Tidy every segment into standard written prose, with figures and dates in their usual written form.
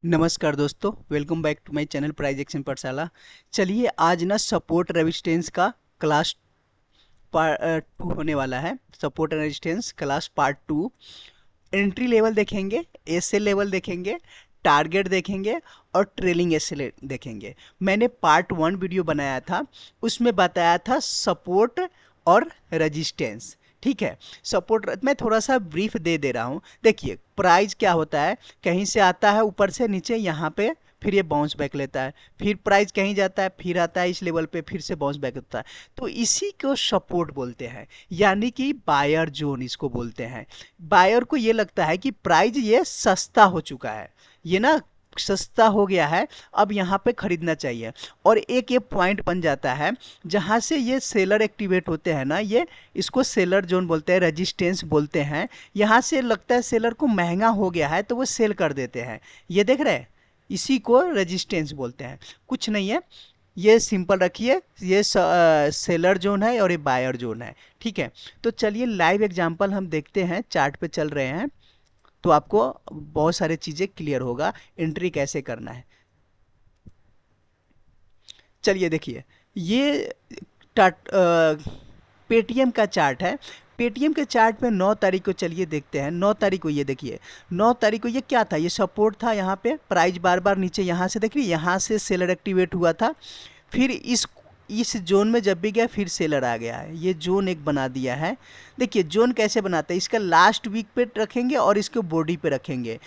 नमस्कार दोस्तों, welcome back to my channel price action पाठशाला। चलिए आज ना सपोर्ट रेजिस्टेंस का क्लास पार्ट 2 होने वाला है। Support resistance class part 2 entry level देखेंगे, एसएल लेवल देखेंगे, टारगेट देखेंगे और ट्रेलिंग एसएल देखेंगे। मैंने पार्ट 1 वीडियो बनाया था, उसमें बताया था सपोर्ट और रेजिस्टेंस। ठीक है, सपोर्ट मैं थोड़ा सा ब्रीफ दे रहा हूँ। देखिए प्राइस क्या होता है, कहीं से आता है ऊपर से नीचे यहाँ पे, फिर ये बाउंस बैक लेता है, फिर प्राइस कहीं जाता है, फिर आता है इस लेवल पे, फिर से बाउंस बैक होता है। तो इसी को सपोर्ट बोलते हैं, यानी कि बायर जोन इसको बोलते हैं। बायर को ये लगता है कि प्राइस ये सस्ता हो चुका है, ये ना सस्ता हो गया है, अब यहाँ पे खरीदना चाहिए। और एक ये पॉइंट बन जाता है जहाँ से ये सेलर एक्टिवेट होते हैं ना, ये इसको सेलर जोन बोलते हैं, रेजिस्टेंस बोलते हैं। यहाँ से लगता है सेलर को महंगा हो गया है तो वो सेल कर देते हैं। ये देख रहे हैं, इसी को रेजिस्टेंस बोलते हैं। कुछ नहीं है, ये सिंपल रखिए, ये सेलर जोन है और ये बायर जोन है। ठीक है, तो चलिए लाइव एग्जांपल हम देखते हैं, चार्ट पे चल रहे हैं तो आपको बहुत सारी चीज़ें क्लियर होगा, एंट्री कैसे करना है। चलिए देखिए, ये पेटीएम का चार्ट है। पेटीएम के चार्ट पे 9 तारीख को चलिए देखते हैं। 9 तारीख को ये देखिए, 9 तारीख को ये क्या था, ये सपोर्ट था। यहाँ पे प्राइस बार बार नीचे यहाँ से देखिए, यहाँ से सेलर एक्टिवेट हुआ था, फिर इस जोन में जब भी गया फिर सेलर आ गया है। ये जोन एक बना दिया है। देखिए जोन कैसे बनाते हैं, इसका लास्ट वीक पे रखेंगे और इसको बॉडी पे रखेंगे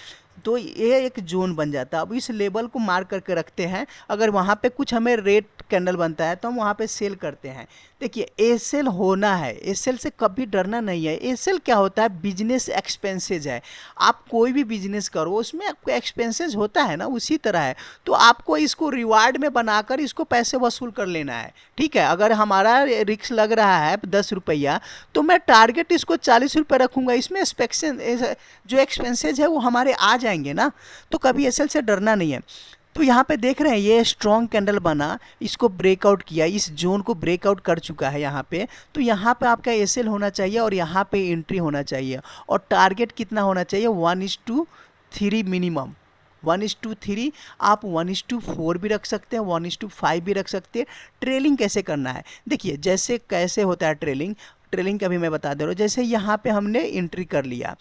तो ये एक जोन बन जाता है। अब इस लेवल को मार्क करके रखते हैं, अगर वहाँ पे कुछ हमें रेड कैंडल बनता है तो हम वहाँ पे सेल करते हैं। देखिए एसएल होना है, एसएल से कभी डरना नहीं है। एसएल क्या होता है, बिजनेस एक्सपेंसेज है। आप कोई भी बिजनेस करो उसमें आपको एक्सपेंसेज होता है ना, उसी तरह है। तो आपको इसको रिवार्ड में बनाकर इसको पैसे वसूल कर लेना है। ठीक है, अगर हमारा रिक्स लग रहा है 10 रुपया तो मैं टारगेट इसको 40 रुपये रखूंगा। इसमें जो एक्सपेंसेज है वो हमारे आ जाएंगे ना, तो कभी एसएल से डरना नहीं है। तो यहाँ पे देख रहे हैं ये स्ट्रॉन्ग कैंडल बना, इसको ब्रेकआउट किया, इस जोन को ब्रेकआउट कर चुका है यहाँ पे। तो यहाँ पे आपका एसएल होना चाहिए और यहाँ पे एंट्री होना चाहिए। और टारगेट कितना होना चाहिए, 1:3 मिनिमम, 1:3। आप 1:4 भी रख सकते हैं, 1:5 भी रख सकते हैं। ट्रेलिंग कैसे करना है, देखिए जैसे कैसे होता है ट्रेलिंग। ट्रेलिंग का भी मैं बता दे रहा हूँ। जैसे यहाँ पे हमने एंट्री कर लिया,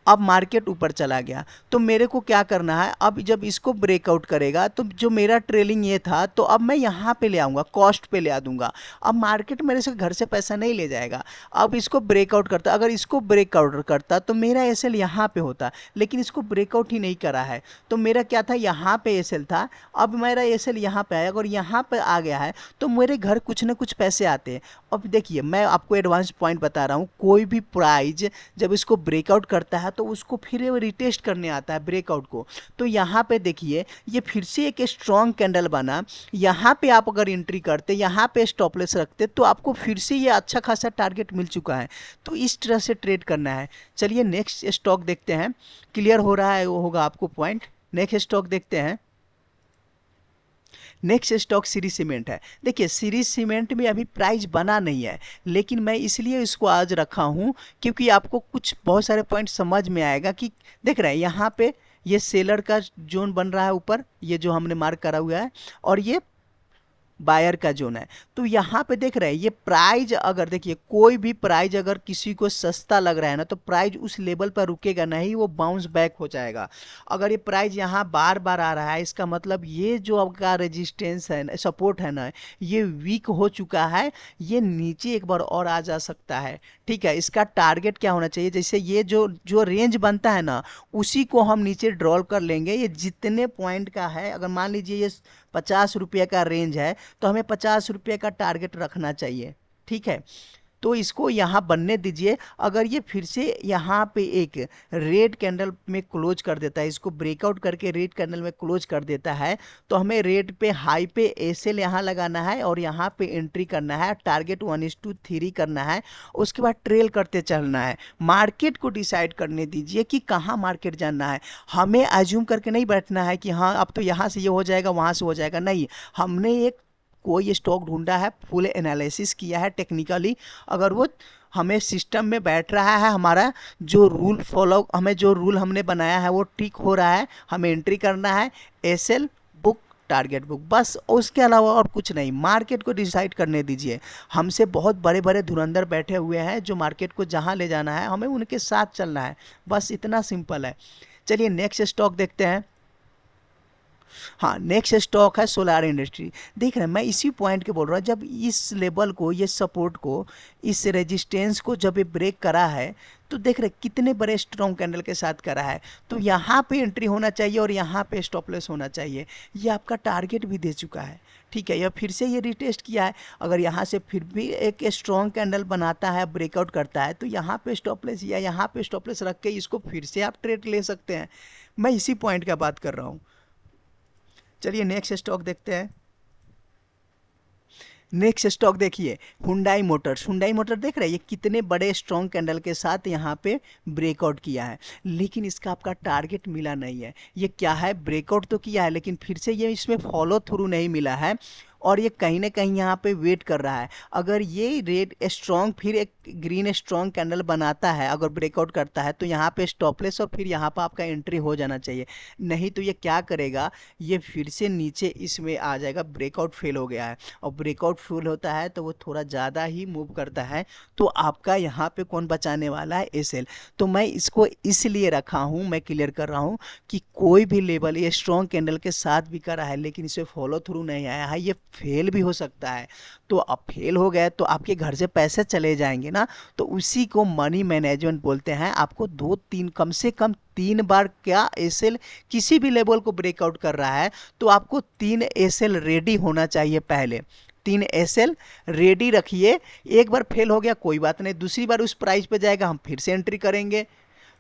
अब मार्केट ऊपर चला गया तो मेरे को क्या करना है, अब जब इसको ब्रेकआउट करेगा तो जो मेरा ट्रेलिंग ये था तो अब मैं यहाँ पे ले आऊँगा, कॉस्ट पे ले आ दूंगा। अब मार्केट मेरे से घर से पैसा नहीं ले जाएगा। अब इसको ब्रेकआउट करता, अगर इसको ब्रेकआउट करता तो मेरा एसएल यहाँ पे होता, लेकिन इसको ब्रेकआउट ही नहीं करा है तो मेरा क्या था, यहाँ पे एसएल था। अब मेरा एसएल यहाँ पे आया और यहाँ पे आ गया है तो मेरे घर कुछ ना कुछ पैसे आते हैं। अब देखिए मैं आपको एडवांस पॉइंट बता रहा हूँ, कोई भी प्राइज जब इसको ब्रेकआउट करता है तो उसको फिर रिटेस्ट करने आता है ब्रेकआउट को। तो यहाँ पे देखिए ये फिर से एक स्ट्रॉन्ग कैंडल बना, यहाँ पे आप अगर एंट्री करते, यहाँ पे स्टॉप लॉस रखते तो आपको फिर से ये अच्छा खासा टारगेट मिल चुका है। तो इस तरह से ट्रेड करना है। चलिए नेक्स्ट स्टॉक देखते हैं, क्लियर हो रहा है वो होगा आपको पॉइंट। नेक्स्ट स्टॉक देखते हैं। नेक्स्ट स्टॉक श्री सीमेंट है। देखिए श्री सीमेंट में अभी प्राइस बना नहीं है, लेकिन मैं इसलिए इसको आज रखा हूँ क्योंकि आपको कुछ बहुत सारे पॉइंट समझ में आएगा कि देख रहे हैं यहाँ पे ये सेलर का जोन बन रहा है ऊपर, ये जो हमने मार्क करा हुआ है, और ये बायर का जोन है। तो यहाँ पे देख रहे हैं ये प्राइज, अगर देखिए कोई भी प्राइज अगर किसी को सस्ता लग रहा है ना तो प्राइज उस लेवल पर रुकेगा नहीं, वो बाउंस बैक हो जाएगा। अगर ये प्राइज यहाँ बार बार आ रहा है इसका मतलब ये जो आपका रेजिस्टेंस है, सपोर्ट है ना, ये वीक हो चुका है, ये नीचे एक बार और आ जा सकता है। ठीक है, इसका टारगेट क्या होना चाहिए, जैसे ये जो जो रेंज बनता है ना उसी को हम नीचे ड्रॉ कर लेंगे। ये जितने पॉइंट का है, अगर मान लीजिए ये 50 रुपये का रेंज है तो हमें 50 रुपये का टारगेट रखना चाहिए। ठीक है, तो इसको यहाँ बनने दीजिए। अगर ये फिर से यहाँ पे एक रेड कैंडल में क्लोज कर देता है, इसको ब्रेकआउट करके रेड कैंडल में क्लोज कर देता है, तो हमें रेड पे हाई पे एसएल यहाँ लगाना है और यहाँ पे एंट्री करना है, टारगेट 1:3 करना है। उसके बाद ट्रेल करते चलना है। मार्केट को डिसाइड करने दीजिए कि कहाँ मार्केट जाना है। हमें एज्यूम करके नहीं बैठना है कि हाँ अब तो यहाँ से ये हो जाएगा वहाँ से हो जाएगा, नहीं। हमने एक कोई स्टॉक ढूंढा है, फुल एनालिसिस किया है टेक्निकली, अगर वो हमें सिस्टम में बैठ रहा है, हमारा जो रूल फॉलो, हमें जो रूल हमने बनाया है वो ठीक हो रहा है, हमें एंट्री करना है एसएल बुक, टारगेट बुक, बस उसके अलावा और कुछ नहीं। मार्केट को डिसाइड करने दीजिए। हमसे बहुत बड़े बड़े धुरंधर बैठे हुए हैं जो मार्केट को जहां ले जाना है हमें उनके साथ चलना है, बस इतना सिंपल है। चलिए नेक्स्ट स्टॉक देखते हैं। हाँ, नेक्स्ट स्टॉक है सोलार इंडस्ट्री। देख रहे हैं, मैं इसी पॉइंट के बोल रहा हूँ, जब इस लेवल को, ये सपोर्ट को, इस रेजिस्टेंस को जब ये ब्रेक करा है तो देख रहे कितने बड़े स्ट्रॉन्ग कैंडल के साथ करा है, तो यहाँ पे एंट्री होना चाहिए और यहाँ पे स्टॉप लॉस होना चाहिए। ये आपका टारगेट भी दे चुका है, ठीक है। यह फिर से ये रिटेस्ट किया है, अगर यहाँ से फिर भी एक स्ट्रॉन्ग कैंडल बनाता है, ब्रेकआउट करता है, तो यहाँ पे स्टॉप लॉस या यहाँ पे स्टॉप लॉस रख के इसको फिर से आप ट्रेड ले सकते हैं। मैं इसी पॉइंट का बात कर रहा हूँ। चलिए नेक्स्ट स्टॉक देखते हैं। नेक्स्ट स्टॉक देखिए हुंडई मोटर्स। हुंडई मोटर देख रहे हैं, ये कितने बड़े स्ट्रॉन्ग कैंडल के साथ यहाँ पे ब्रेकआउट किया है, लेकिन इसका आपका टारगेट मिला नहीं है। ये क्या है, ब्रेकआउट तो किया है लेकिन फिर से ये इसमें फॉलो थ्रू नहीं मिला है और ये कहीं ना कहीं यहाँ पे वेट कर रहा है। अगर ये रेड स्ट्रॉन्ग फिर एक ग्रीन स्ट्रॉन्ग कैंडल बनाता है, अगर ब्रेकआउट करता है, तो यहाँ पे स्टॉपलेस और फिर यहाँ पर आपका एंट्री हो जाना चाहिए। नहीं तो ये क्या करेगा, ये फिर से नीचे इसमें आ जाएगा। ब्रेकआउट फेल हो गया है और ब्रेकआउट फेल होता है तो वो थोड़ा ज़्यादा ही मूव करता है, तो आपका यहाँ पे कौन बचाने वाला है, एसएल। तो मैं इसको इसलिए रखा हूँ, मैं क्लियर कर रहा हूँ कि कोई भी लेवल ये स्ट्रॉन्ग कैंडल के साथ भी करा है लेकिन इसे फॉलो थ्रू नहीं आया है, ये फेल भी हो सकता है। तो अब फेल हो गए तो आपके घर से पैसे चले जाएंगे ना, तो उसी को मनी मैनेजमेंट बोलते हैं। आपको दो तीन, कम से कम 3 बार क्या एसएल किसी भी लेवल को ब्रेकआउट कर रहा है तो आपको 3 एसएल रेडी होना चाहिए। पहले 3 एसएल रेडी रखिए। एक बार फेल हो गया कोई बात नहीं, दूसरी बार उस प्राइस पे जाएगा हम फिर से एंट्री करेंगे,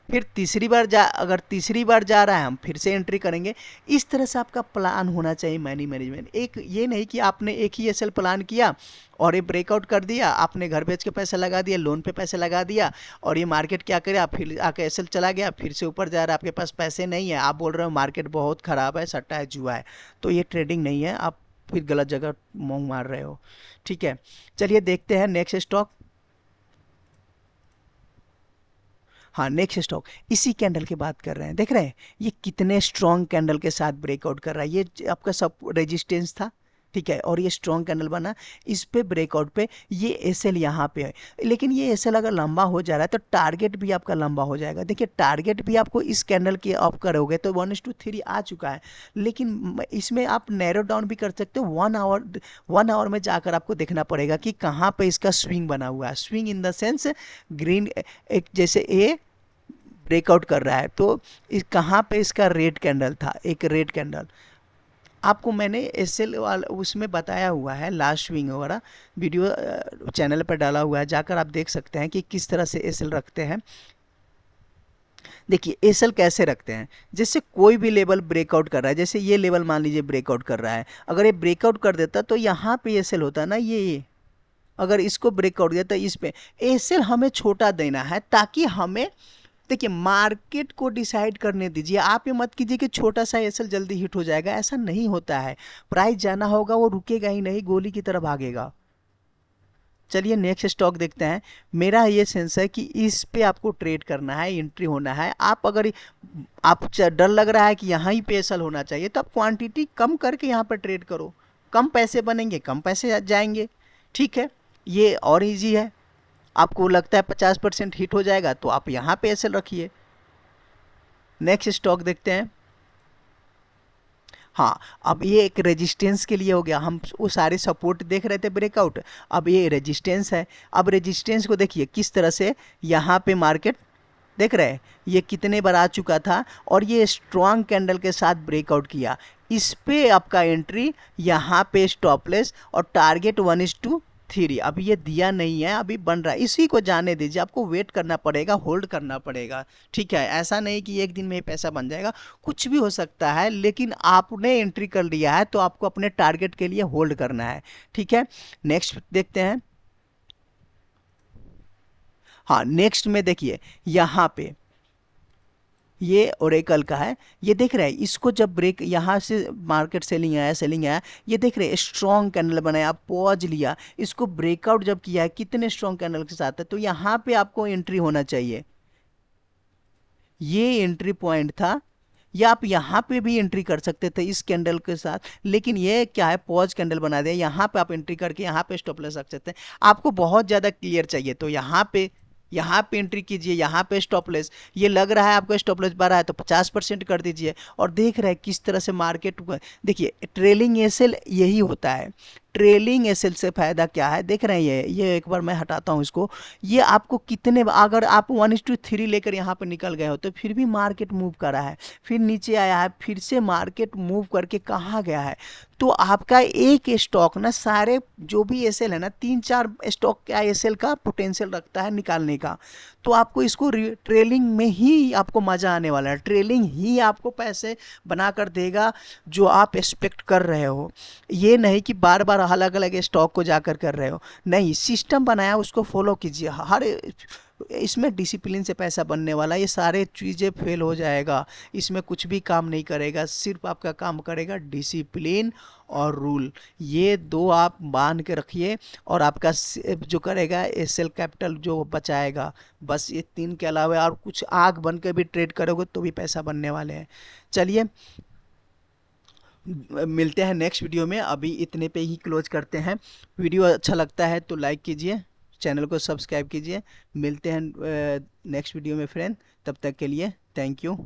फिर तीसरी बार अगर तीसरी बार जा रहा है हम फिर से एंट्री करेंगे। इस तरह से आपका प्लान होना चाहिए मनी मैनेजमेंट। एक ये नहीं कि आपने एक ही एसएल प्लान किया और ये ब्रेकआउट कर दिया, आपने घर बेच के पैसे लगा दिया, लोन पे पैसे लगा दिया और ये मार्केट क्या करे, आप फिर आके एसएल चला गया, फिर से ऊपर जा रहा है, आपके पास पैसे नहीं है, आप बोल रहे हो मार्केट बहुत ख़राब है, सट्टा है, जुआ है। तो ये ट्रेडिंग नहीं है, आप फिर गलत जगह मुँह मार रहे हो, ठीक है। चलिए देखते हैं नेक्स्ट स्टॉक। हाँ, नेक्स्ट स्टॉक इसी कैंडल की बात कर रहे हैं। देख रहे हैं ये कितने स्ट्रॉन्ग कैंडल के साथ ब्रेकआउट कर रहा है। ये आपका सब रेजिस्टेंस था, ठीक है, और ये स्ट्रॉन्ग कैंडल बना, इस पे ब्रेकआउट पे ये एसएल यहाँ पे है। लेकिन ये एसएल अगर लंबा हो जा रहा है तो टारगेट भी आपका लंबा हो जाएगा। देखिए टारगेट भी आपको इस कैंडल के ऑफ करोगे तो 1:3 आ चुका है, लेकिन इसमें आप नैरो डाउन भी कर सकते हो। 1 आवर में जाकर आपको देखना पड़ेगा कि कहाँ पे इसका स्विंग बना हुआ है। Swing in the sense green, एक जैसे ए ब्रेकआउट कर रहा है तो कहाँ पे इसका रेड कैंडल था, एक रेड कैंडल आपको मैंने एसएल वाला उसमें बताया हुआ है, लास्ट स्विंग वगैरह वीडियो चैनल पर डाला हुआ है, जाकर आप देख सकते हैं कि किस तरह से एसएल रखते हैं। देखिए एसएल कैसे रखते हैं, जैसे कोई भी लेवल ब्रेकआउट कर रहा है, जैसे ये लेवल मान लीजिए ब्रेकआउट कर रहा है, अगर ये ब्रेकआउट कर देता तो यहाँ पे एसएल होता ना, ये अगर इसको ब्रेकआउट दिया तो इस पे एसएल हमें छोटा देना है ताकि हमें, देखिए मार्केट को डिसाइड करने दीजिए। आप ये मत कीजिए कि छोटा सा एसएल जल्दी हिट हो जाएगा, ऐसा नहीं होता है। प्राइस जाना होगा वो रुकेगा ही नहीं, गोली की तरह भागेगा। चलिए नेक्स्ट स्टॉक देखते हैं। मेरा ये सेंस है कि इस पे आपको ट्रेड करना है, एंट्री होना है। आप अगर आप डर लग रहा है कि यहाँ ही पे एसएल होना चाहिए तो आप क्वांटिटी कम करके यहाँ पर ट्रेड करो, कम पैसे बनेंगे, कम पैसे जाएंगे, ठीक है। ये और इजी है। आपको लगता है 50% हिट हो जाएगा तो आप यहाँ पे एसएल रखिए। नेक्स्ट स्टॉक देखते हैं। हाँ, अब ये एक रेजिस्टेंस के लिए हो गया, हम वो सारे सपोर्ट देख रहे थे ब्रेकआउट, अब ये रेजिस्टेंस है। अब रेजिस्टेंस को देखिए किस तरह से यहाँ पे मार्केट देख रहे हैं, ये कितने बार आ चुका था और ये स्ट्रॉन्ग कैंडल के साथ ब्रेकआउट किया। इस पे आपका एंट्री, यहाँ पे स्टॉपलेस और टारगेट 1:3। अभी ये दिया नहीं है, अभी बन रहा है, इसी को जाने दीजिए। आपको वेट करना पड़ेगा, होल्ड करना पड़ेगा, ठीक है। ऐसा नहीं कि एक दिन में ही पैसा बन जाएगा, कुछ भी हो सकता है, लेकिन आपने एंट्री कर लिया है तो आपको अपने टारगेट के लिए होल्ड करना है, ठीक है। नेक्स्ट देखते हैं। हाँ, नेक्स्ट में देखिए यहाँ पे ये ओरेकल का है। ये देख रहे हैं, इसको जब ब्रेक यहाँ से मार्केट सेलिंग आया, ये देख रहे हैं स्ट्रॉन्ग कैंडल बनाया, पॉज लिया, इसको ब्रेकआउट जब किया है कितने स्ट्रॉन्ग कैंडल के साथ है, तो यहाँ पे आपको एंट्री होना चाहिए। ये एंट्री पॉइंट था, या आप यहाँ पे भी एंट्री कर सकते थे इस कैंडल के साथ, लेकिन ये क्या है, पॉज कैंडल बना दिया। यहाँ पे आप एंट्री करके यहाँ पे स्टॉप लॉस रख सकते हैं। आपको बहुत ज़्यादा क्लियर चाहिए तो यहाँ पे एंट्री कीजिए, यहाँ पे स्टॉप लॉस। ये लग रहा है आपको स्टॉप लॉस बढ़ा है तो 50% कर दीजिए, और देख रहे हैं किस तरह से मार्केट। देखिए ट्रेलिंग एसएल यही होता है। ट्रेलिंग एसएल से फायदा क्या है, देख रहे हैं ये एक बार मैं हटाता हूँ इसको। ये आपको कितने, अगर आप 1:3 लेकर यहाँ पर निकल गए हो तो फिर भी मार्केट मूव कर रहा है, फिर नीचे आया है, फिर से मार्केट मूव करके कहाँ गया है, तो आपका एक स्टॉक ना, सारे जो भी एसएल है ना, 3-4 स्टॉक का एसएल का पोटेंशियल रखता है निकालने का। तो आपको इसको ट्रेलिंग में ही आपको मजा आने वाला है, ट्रेलिंग ही आपको पैसे बना कर देगा जो आप एक्सपेक्ट कर रहे हो। ये नहीं कि बार बार अलग अलग स्टॉक को जाकर कर रहे हो, नहीं, सिस्टम बनाया उसको फॉलो कीजिए। हर इसमें डिसिप्लिन से पैसा बनने वाला, ये सारे चीज़ें फेल हो जाएगा, इसमें कुछ भी काम नहीं करेगा। सिर्फ आपका काम करेगा डिसिप्लिन और रूल, ये दो आप बांध के रखिए, और आपका जो करेगा एसएल कैपिटल जो बचाएगा, बस ये 3 के अलावा और कुछ आग बन के भी ट्रेड करोगे तो भी पैसा बनने वाले हैं। चलिए मिलते हैं नेक्स्ट वीडियो में, अभी इतने पे ही क्लोज करते हैं। वीडियो अच्छा लगता है तो लाइक कीजिए, चैनल को सब्सक्राइब कीजिए। मिलते हैं नेक्स्ट वीडियो में फ्रेंड, तब तक के लिए थैंक यू।